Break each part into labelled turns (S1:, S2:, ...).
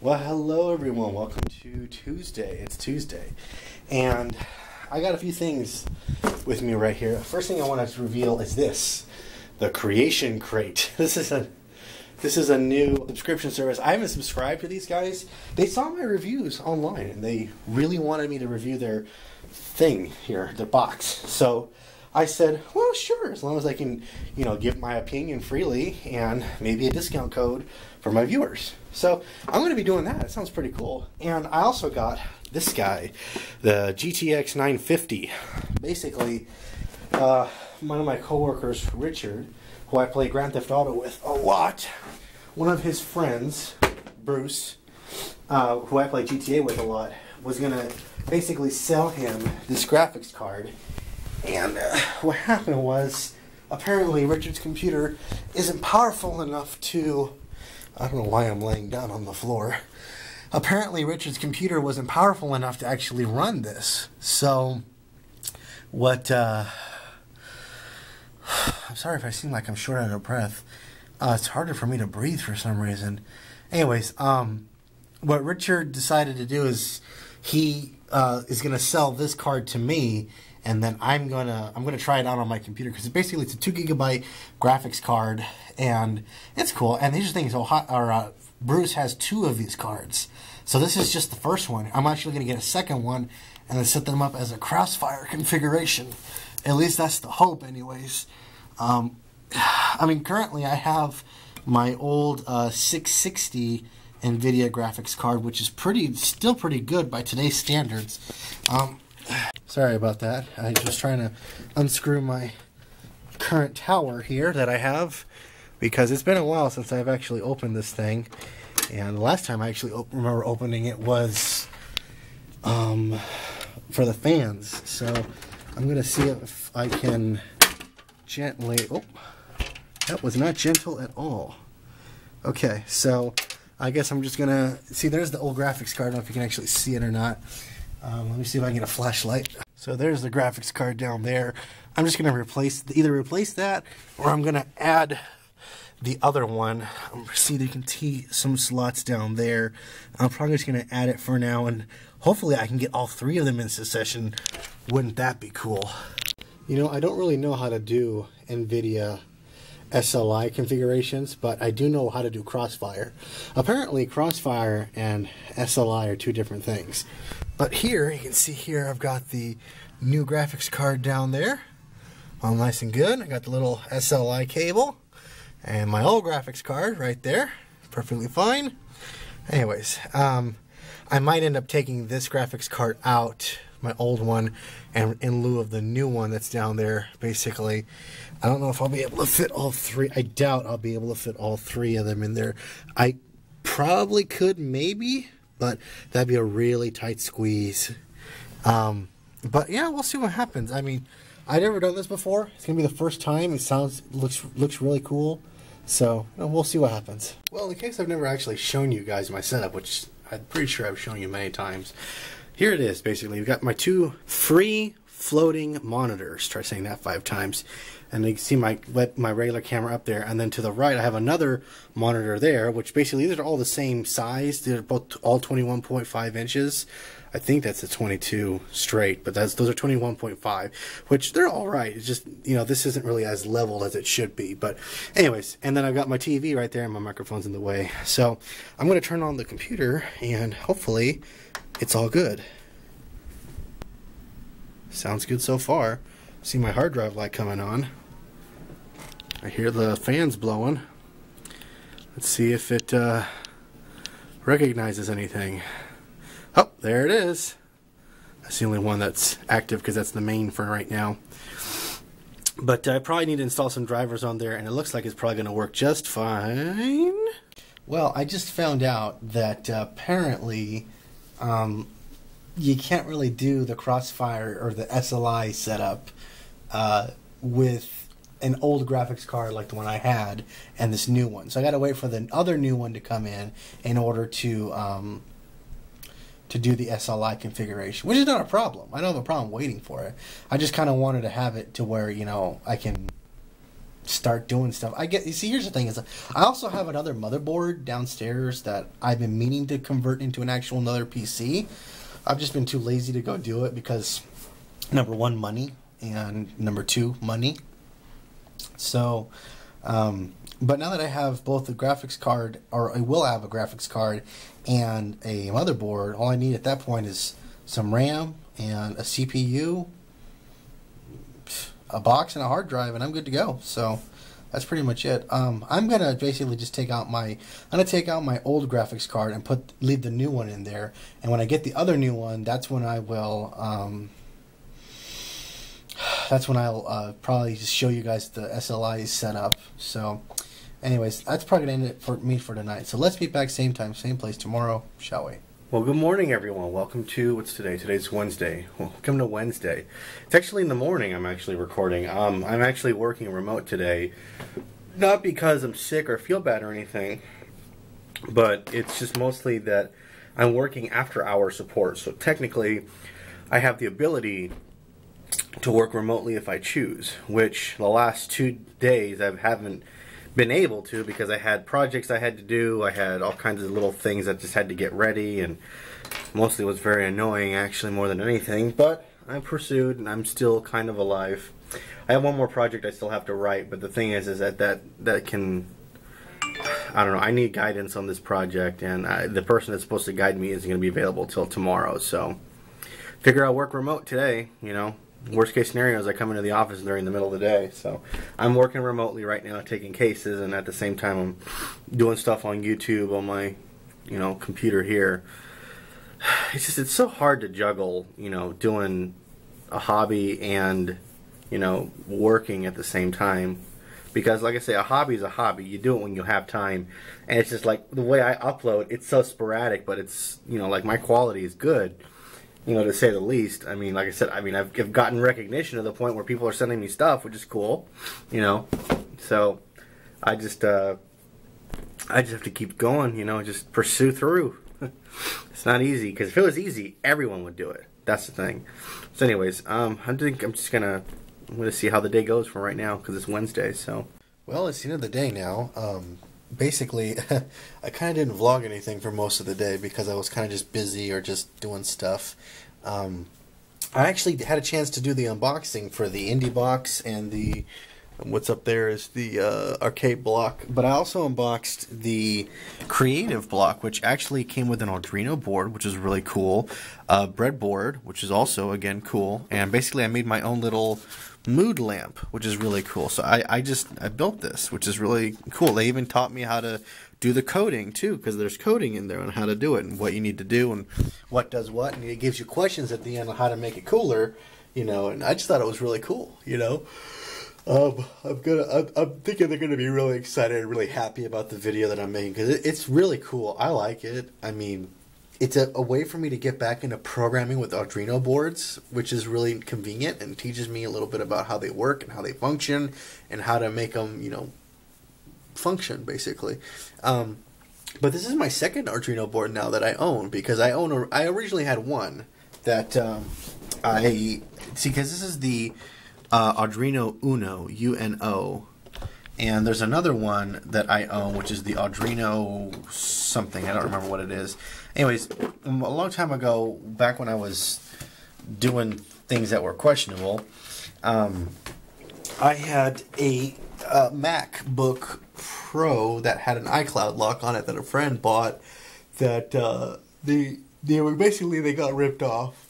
S1: Well, hello everyone. Welcome to Tuesday. It's Tuesday, and I got a few things with me right here. First thing I want to reveal is this: the Creation Crate. This is a new subscription service. I haven't subscribed to these guys. They saw my reviews online, and they really wanted me to review their thing here, their box. So I said, well, sure, as long as I can, give my opinion freely and maybe a discount code for my viewers. So I'm going to be doing that. It sounds pretty cool. And I also got this guy, the GTX 950. Basically, one of my coworkers, Richard, who I play Grand Theft Auto with a lot, one of his friends, Bruce, who I play GTA with a lot, was going to basically sell him this graphics card. And what happened was, apparently Richard's computer isn't powerful enough to... I don't know why I'm laying down on the floor. Apparently Richard's computer wasn't powerful enough to actually run this. So, what... I'm sorry if I seem like I'm short out of breath. It's harder for me to breathe for some reason. Anyways, what Richard decided to do is he is going to sell this card to me, and then I'm gonna try it out on my computer, because basically it's a 2 GB graphics card, and it's cool. And these are things. Bruce has 2 of these cards, so this is just the first one. I'm actually gonna get a second one and then set them up as a Crossfire configuration. At least that's the hope, anyways. I mean, currently I have my old 660 NVIDIA graphics card, which is still pretty good by today's standards. Sorry about that. I'm just trying to unscrew my current tower here that I have, because it's been a while since I've actually opened this thing. And the last time I actually remember opening it was for the fans. So I'm going to see if I can gently... Oh, that was not gentle at all. Okay, so I guess I'm just going to... See, there's the old graphics card. I don't know if you can actually see it or not. Let me see if I can get a flashlight. So there's the graphics card down there. I'm just going to either replace that, or I'm going to add the other one. See, you can see some slots down there. I'm probably just going to add it for now, and hopefully I can get all 3 of them in succession. Wouldn't that be cool? I don't really know how to do NVIDIA SLI configurations, but I do know how to do Crossfire. Apparently Crossfire and SLI are 2 different things. But here, you can see here, I've got the new graphics card down there. All nice and good. I got the little SLI cable. And my old graphics card right there. Perfectly fine. Anyways, I might end up taking this graphics card out, my old one, and in lieu of the new one that's down there, basically. I don't know if I'll be able to fit all 3. I doubt I'll be able to fit all 3 of them in there. I probably could, maybe, but that'd be a really tight squeeze. But yeah, we'll see what happens. I mean, I've never done this before. It's gonna be the first time. It looks really cool. So we'll see what happens. Well, in case I've never actually shown you guys my setup, which I'm pretty sure I've shown you many times, here it is. Basically, we've got my 2 free floating monitors. Try saying that 5 times. And you can see my regular camera up there, and then to the right I have another monitor there, which basically these are all the same size. They're both all 21.5 inches. I think that's a 22 straight, but those are 21.5, which they're all right. It's just, this isn't really as leveled as it should be. But anyways, and then I've got my TV right there, and my microphone's in the way. So I'm going to turn on the computer, and hopefully it's all good. Sounds good so far. See my hard drive light coming on. I hear the fans blowing. Let's see if it recognizes anything. Oh, there it is. That's the only one that's active, because that's the main for right now. But I probably need to install some drivers on there, and it looks like it's probably going to work just fine. Well, I just found out that apparently you can't really do the Crossfire or the SLI setup with an old graphics card like the one I had and this new one. So I got to wait for the other new one to come in order to do the SLI configuration, which is not a problem. I don't have a problem waiting for it. I just kind of wanted to have it to where, I can start doing stuff. You see, here's the thing: is I also have another motherboard downstairs that I've been meaning to convert into an actual another PC. I've just been too lazy to go do it because number one, money, and number two, money. So, but now that I have both the graphics card, or I will have a graphics card and a motherboard, all I need at that point is some RAM and a CPU, a box and a hard drive, and I'm good to go. So that's pretty much it. I'm gonna basically just take out my old graphics card and leave the new one in there. And when I get the other new one, that's when I will. That's when I'll probably just show you guys the SLI setup. So, anyways, that's probably gonna end it for me for tonight. So let's meet back same time, same place tomorrow, shall we? Well, good morning, everyone. Welcome to, what's today? Today's Wednesday. Welcome to Wednesday. It's actually in the morning I'm actually recording. I'm actually working remote today. Not because I'm sick or feel bad or anything, but it's just mostly that I'm working after-hour support. So technically, I have the ability to work remotely if I choose, which the last 2 days I haven't been able to because I had projects I had to do. I had all kinds of little things I just had to get ready, and mostly it was very annoying actually more than anything, but I pursued and I'm still kind of alive. I have one more project I still have to write, but the thing is that can, I don't know, I need guidance on this project, and the person that's supposed to guide me isn't going to be available till tomorrow, so figure I'll work remote today, you know. Worst case scenario is I come into the office during the middle of the day. So I'm working remotely right now, taking cases, and at the same time I'm doing stuff on YouTube on my, computer here. It's so hard to juggle, doing a hobby and, working at the same time. Because like I say, a hobby is a hobby. You do it when you have time. And it's just like the way I upload, it's so sporadic, but it's, like my quality is good. To say the least. I mean, like I said, I've gotten recognition to the point where people are sending me stuff, which is cool, So I just have to keep going, just pursue through. It's not easy, because if it was easy, everyone would do it. That's the thing. So anyways, I think I'm gonna see how the day goes from right now, because it's Wednesday. So, well, it's the end of the day now. Basically, I kind of didn't vlog anything for most of the day because I was kind of just busy or just doing stuff. I actually had a chance to do the unboxing for the indie box, and the what's up there is the arcade block. But I also unboxed the creative block, which actually came with an Arduino board, which is really cool. Breadboard, which is also, again, cool. And basically I made my own little mood lamp, which is really cool. So I built this, which is really cool. They even taught me how to do the coding too, because there's coding in there on how to do it and what you need to do and what does what, and it gives you questions at the end on how to make it cooler, and I just thought it was really cool, I'm thinking they're gonna be really excited and really happy about the video that I'm making, because it's really cool. I like it. I mean, it's a way for me to get back into programming with Arduino boards, which is really convenient and teaches me a little bit about how they work and how they function and how to make them, function, basically. But this is my second Arduino board now that I own, because I originally had one that because this is the Arduino Uno, U-N-O, and there's another one that I own, which is the Arduino something. I don't remember what it is. Anyways, a long time ago, back when I was doing things that were questionable, I had a MacBook Pro that had an iCloud lock on it that a friend bought. That they got ripped off.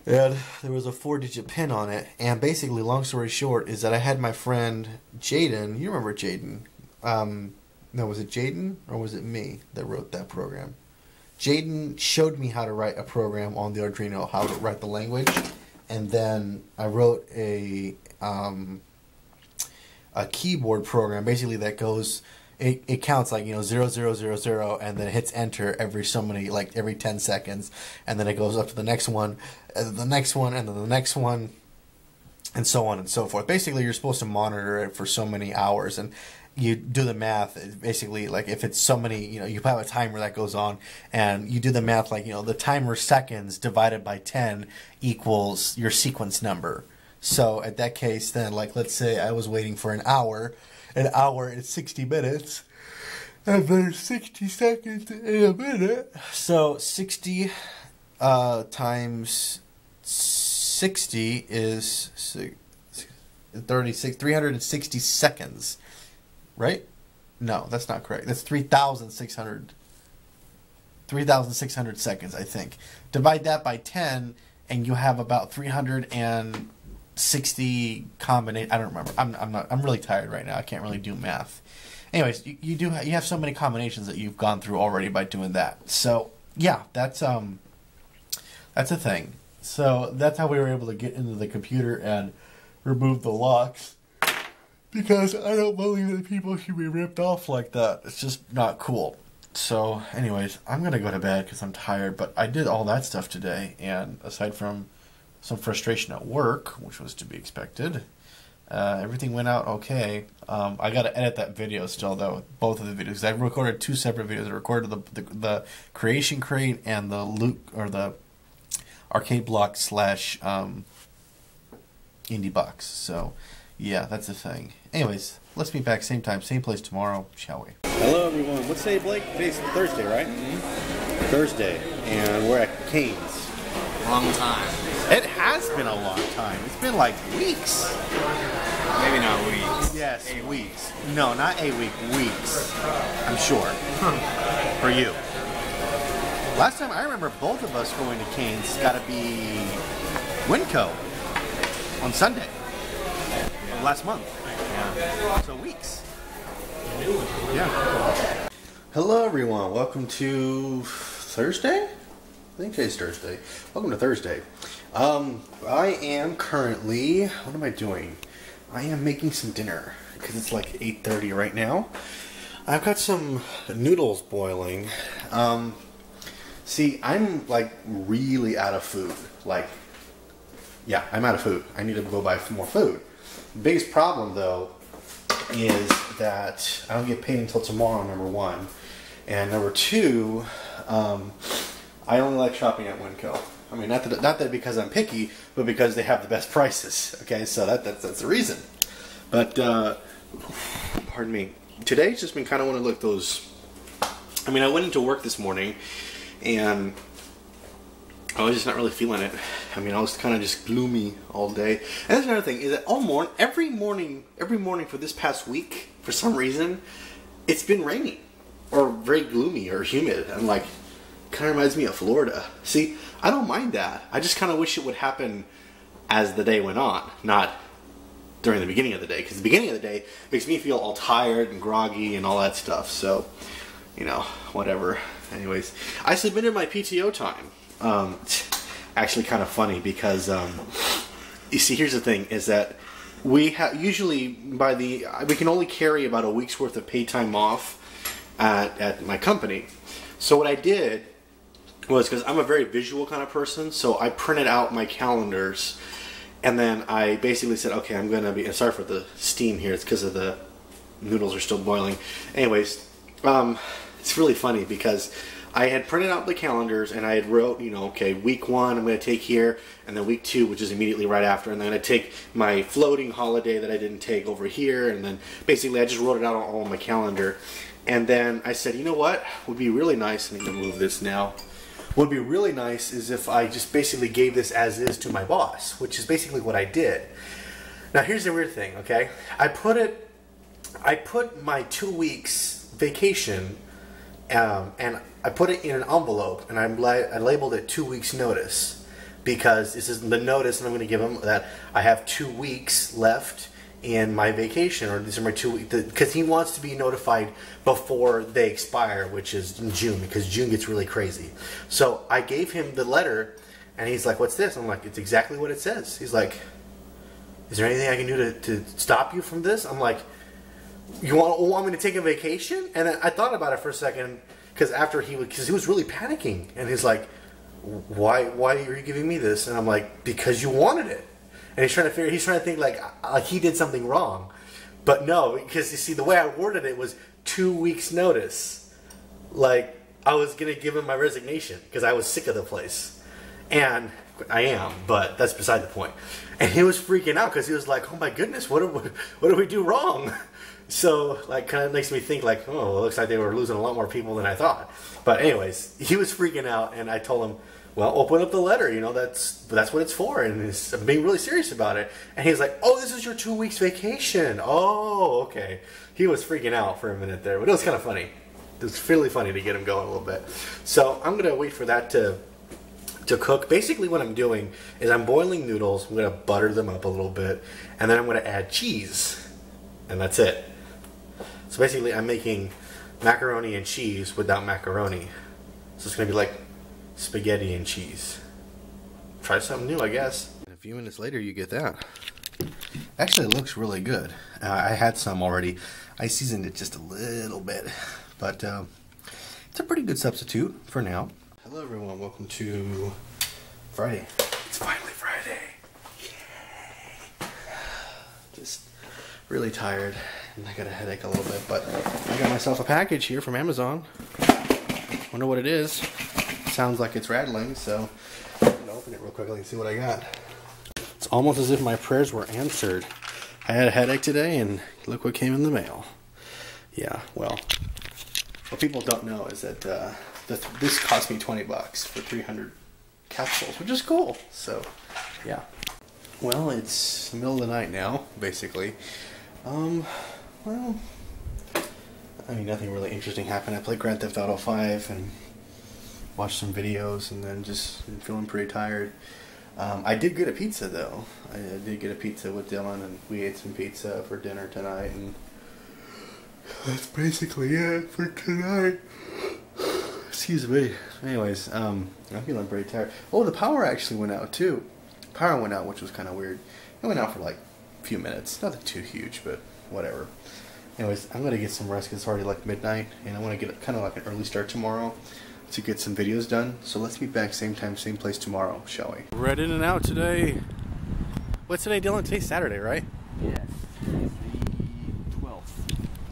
S1: And there was a 4-digit pin on it. And basically, long story short, is that I had my friend Jaden. You remember Jaden? No, was it Jaden or was it me that wrote that program? Jaden showed me how to write a program on the Arduino, how to write the language, and then I wrote a keyboard program, basically that goes. It counts like 0 0 0 0, and then it hits enter every so many, like every 10 seconds, and then it goes up to the next one, and then the next one, and then the next one, and so on and so forth. Basically, you're supposed to monitor it for so many hours, and you do the math. Basically, like if it's so many, you have a timer that goes on, and you do the math like the timer seconds divided by 10 equals your sequence number. So at that case, then, like, let's say I was waiting for an hour is 60 minutes, and there's 60 seconds in a minute. So 60 times 60 is 360 seconds, right? No, that's not correct. That's 3,600 seconds, I think. Divide that by 10, and you have about 360 combination. I don't remember. I'm really tired right now. I can't really do math. Anyways, you have so many combinations that you've gone through already by doing that. So yeah, that's a thing. So that's how we were able to get into the computer and remove the locks. Because I don't believe that people should be ripped off like that. It's just not cool. So, anyways, I'm going to go to bed because I'm tired. But I did all that stuff today. And aside from some frustration at work, which was to be expected, everything went out okay. I got to edit that video still, though. Both of the videos. I recorded 2 separate videos. I recorded the creation crate and the loot, or the arcade block / indie box. So yeah, that's the thing. Anyways, let's be back same time, same place tomorrow, shall we? Hello everyone. What's today, Blake? Today's Thursday, right? Mm-hmm. Thursday, and we're at Cane's.
S2: Long time.
S1: It has been a long time. It's been like weeks.
S2: Maybe not weeks.
S1: Yes, 8 weeks. No, not 8 weeks. Weeks. I'm sure. For you. Last time I remember both of us going to Cane's got to be Winco on Sunday. Last month. Yeah. So weeks. Yeah. Hello everyone. Welcome to Thursday? I think today's Thursday. Welcome to Thursday. I am currently, what am I doing? I am making some dinner because it's like 8:30 right now. I've got some noodles boiling. See, I'm like really out of food. Like, yeah, I'm out of food. I need to go buy some more food. The biggest problem, though, is that I don't get paid until tomorrow, number one. And number two, I only like shopping at Winco. I mean, not that because I'm picky, but because they have the best prices. Okay, so that's the reason. But, pardon me. Today's just been kind of one of like those... I mean, I went into work this morning, and I was just not really feeling it. I mean, I was kind of just gloomy all day. And that's another thing, is that every morning for this past week, for some reason, it's been raining. Or very gloomy or humid. I'm like, kind of reminds me of Florida. See, I don't mind that. I just kind of wish it would happen as the day went on, not during the beginning of the day. Because the beginning of the day makes me feel all tired and groggy and all that stuff. So, you know, whatever. Anyways, I submitted my PTO time. Actually kind of funny because, you see, here's the thing, is that we usually, we can only carry about a week's worth of paid time off at my company. So what I did was, because I'm a very visual kind of person, so I printed out my calendars, and then I basically said, okay, I'm going to be, sorry for the steam here, it's because of the noodles are still boiling. Anyways, it's really funny because I had printed out the calendars and I had wrote, you know, okay, week 1 I'm going to take here, and then week 2, which is immediately right after, and then I take my floating holiday that I didn't take over here, and then basically I just wrote it out on my calendar. And then I said, you know what would be really nice, I need to move this now, what would be really nice is if I just basically gave this as is to my boss, which is basically what I did. Now here's the weird thing, okay? I put my 2 weeks vacation, and I put it in an envelope, and I labeled it 2 weeks notice, because this is the notice that I'm going to give them, that I have 2 weeks left in my vacation, or these are my 2 weeks, because he wants to be notified before they expire, which is in June, because June gets really crazy. So I gave him the letter, and he's like, what's this? I'm like, it's exactly what it says. He's like, is there anything I can do to stop you from this? I'm like, you want me to take a vacation? And then I thought about it for a second, because he was really panicking, and he's like, why are you giving me this? And I'm like, because you wanted it. And he's trying to think like he did something wrong. But no, because you see, the way I worded it was 2 weeks notice. Like, I was going to give him my resignation because I was sick of the place. And I am, but that's beside the point. And he was freaking out because he was like, "Oh my goodness, what did we do wrong?" So like, kind of makes me think like, "Oh, it looks like they were losing a lot more people than I thought." But anyways, he was freaking out, and I told him, "Well, open up the letter. You know, that's what it's for." And I'm being really serious about it. And he's like, "Oh, this is your 2 weeks vacation. Oh, okay." He was freaking out for a minute there, but it was kind of funny. It was really funny to get him going a little bit. So I'm gonna wait for that to cook. Basically what I'm doing is I'm boiling noodles. I'm gonna butter them up a little bit, and then I'm gonna add cheese, and that's it. So basically I'm making macaroni and cheese without macaroni. So it's gonna be like spaghetti and cheese. Try something new, I guess. A few minutes later you get that. Actually it looks really good. I had some already. I seasoned it just a little bit, but it's a pretty good substitute for now. Hello everyone, welcome to Friday. It's finally Friday. Yay! Just really tired, and I got a headache a little bit, but I got myself a package here from Amazon. Wonder what it is. Sounds like it's rattling, so I'm gonna open it real quickly and see what I got. It's almost as if my prayers were answered. I had a headache today, and look what came in the mail. Yeah, well, what people don't know is that this cost me 20 bucks for 300 capsules, which is cool. So, yeah. Well, it's the middle of the night now, basically. Well, I mean, nothing really interesting happened. I played Grand Theft Auto 5 and watched some videos, and then just been feeling pretty tired. I did get a pizza, though. I did get a pizza with Dylan, and we ate some pizza for dinner tonight, and that's basically it for tonight. Excuse me. Anyways, I'm feeling pretty tired. Oh, the power actually went out, too. Power went out, which was kind of weird. It went out for like a few minutes. Nothing too huge, but whatever. Anyways, I'm going to get some rest because it's already like midnight, and I want to get kind of like an early start tomorrow to get some videos done. So let's meet back same time, same place tomorrow, shall we? We're at In and Out today. What's today, Dylan? Today's Saturday, right?
S2: Yes. It's the 12th.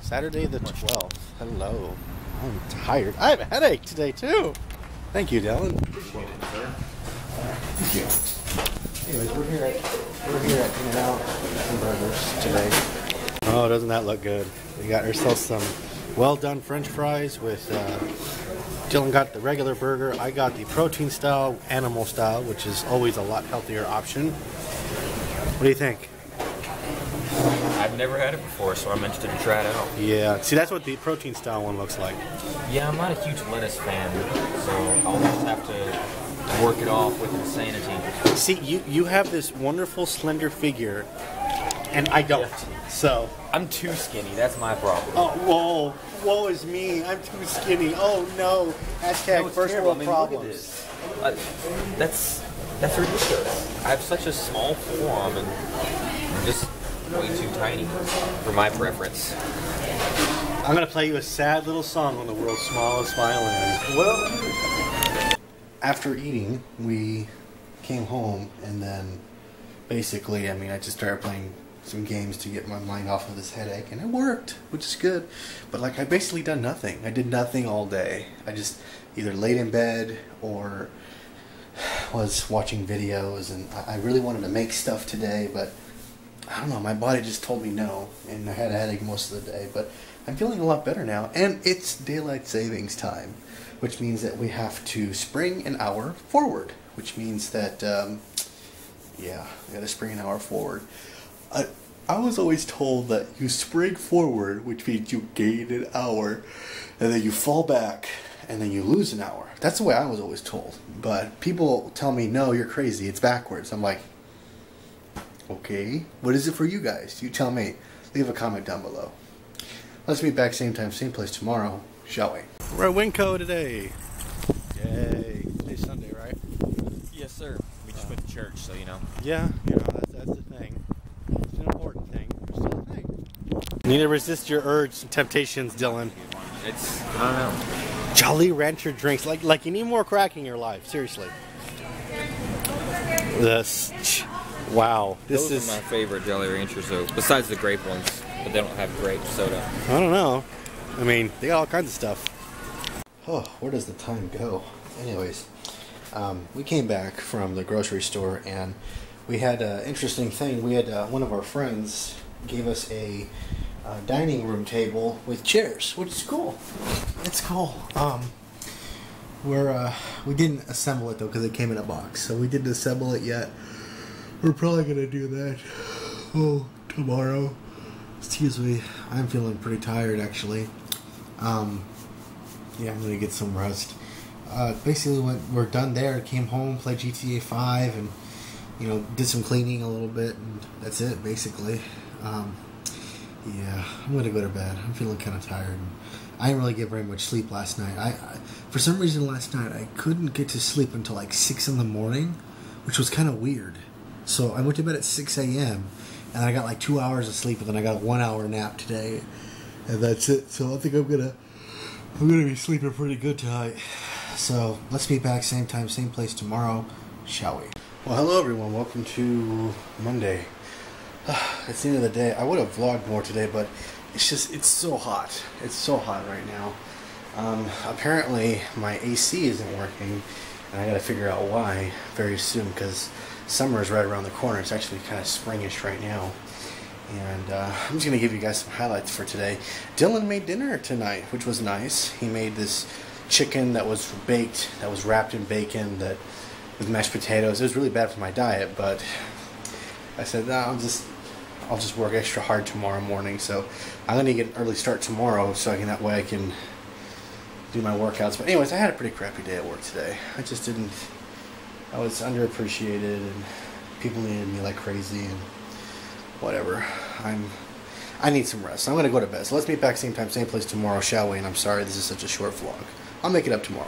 S1: Saturday the 12th. Hello. I'm tired. I have a headache today, too. Thank you, Dylan. Appreciate it, sir. Thank you. Anyways, we're here at In and Out and Burgers today. Oh, doesn't that look good? We got ourselves some well-done French fries with... Dylan got the regular burger. I got the protein style, animal style, which is always a lot healthier option. What do you think?
S2: I've never had it before, so I'm interested to try it out.
S1: Yeah, see, that's what the protein style one looks like.
S2: Yeah, I'm not a huge lettuce fan, so I'll just have to work it off with insanity.
S1: See, you have this wonderful slender figure, and I don't. Yeah. So
S2: I'm too skinny. That's my problem.
S1: Oh, woe is me. I'm too skinny. Oh no. Hashtag first world problems.
S2: Look at this. That's ridiculous. I have such a small forearm and I'm just way too tiny for my preference.
S1: I'm gonna play you a sad little song on the world's smallest violin. Well, after eating, we came home, and then basically, I mean, I just started playing some games to get my mind off of this headache, and it worked, which is good. But like, I basically done nothing. I did nothing all day. I just either laid in bed or was watching videos, and I really wanted to make stuff today, but I don't know, my body just told me no, and I had a headache most of the day. But I'm feeling a lot better now, and it's daylight savings time, which means that we have to spring an hour forward, which means that yeah, we gotta spring an hour forward. I was always told that you spring forward, which means you gain an hour, and then you fall back, and then you lose an hour. That's the way I was always told. But people tell me, no, you're crazy, it's backwards. I'm like, okay, what is it for you guys? You tell me. Leave a comment down below. Let's meet back same time, same place tomorrow, shall we? We're at Winco today. Yay. Today's Sunday, right?
S2: Yes, sir. We just went to church, so you know.
S1: Yeah, you know, that's the thing. It's an important thing. It's still a thing. You need to resist your urge and temptations, Dylan.
S2: It's, I don't know.
S1: Jolly Rancher drinks. Like you need more crack in your life. Seriously. This. Wow. This
S2: Those are my favorite Jolly Ranchers, though. Besides the grape ones, but they don't have grape soda.
S1: I don't know. I mean, they got all kinds of stuff. Oh, where does the time go? Anyways, We came back from the grocery store and we had an interesting thing. We had one of our friends gave us a dining room table with chairs, which is cool. It's cool. We didn't assemble it though because it came in a box, so we didn't assemble it yet. We're probably gonna do that tomorrow. Excuse me. I'm feeling pretty tired actually. Yeah, I'm gonna get some rest. Basically, when we're done there, came home, played GTA 5, and did some cleaning a little bit, and that's it basically. Yeah, I'm gonna go to bed. I'm feeling kind of tired. I didn't really get very much sleep last night. I for some reason last night I couldn't get to sleep until like 6 in the morning, which was kind of weird. So I went to bed at 6 a.m. and I got like 2 hours of sleep, and then I got a 1 hour nap today, and that's it. So I think I'm gonna be sleeping pretty good tonight. So let's be back same time, same place tomorrow, shall we? Well, hello everyone. Welcome to Monday. It's the end of the day. I would have vlogged more today, but it's so hot. It's so hot right now. Apparently my AC isn't working, and I got to figure out why very soon because summer is right around the corner. It's actually kind of springish right now. And I'm just going to give you guys some highlights for today. Dylan made dinner tonight, which was nice. He made this chicken that was baked, that was wrapped in bacon, that with mashed potatoes. It was really bad for my diet, but I said, no, I'll just work extra hard tomorrow morning. So I'm going to get an early start tomorrow, so that way I can do my workouts. But anyways, I had a pretty crappy day at work today. I was underappreciated, and people needed me like crazy, and whatever. I need some rest. So I'm going to go to bed. So let's meet back same time, same place tomorrow, shall we? And I'm sorry this is such a short vlog. I'll make it up tomorrow.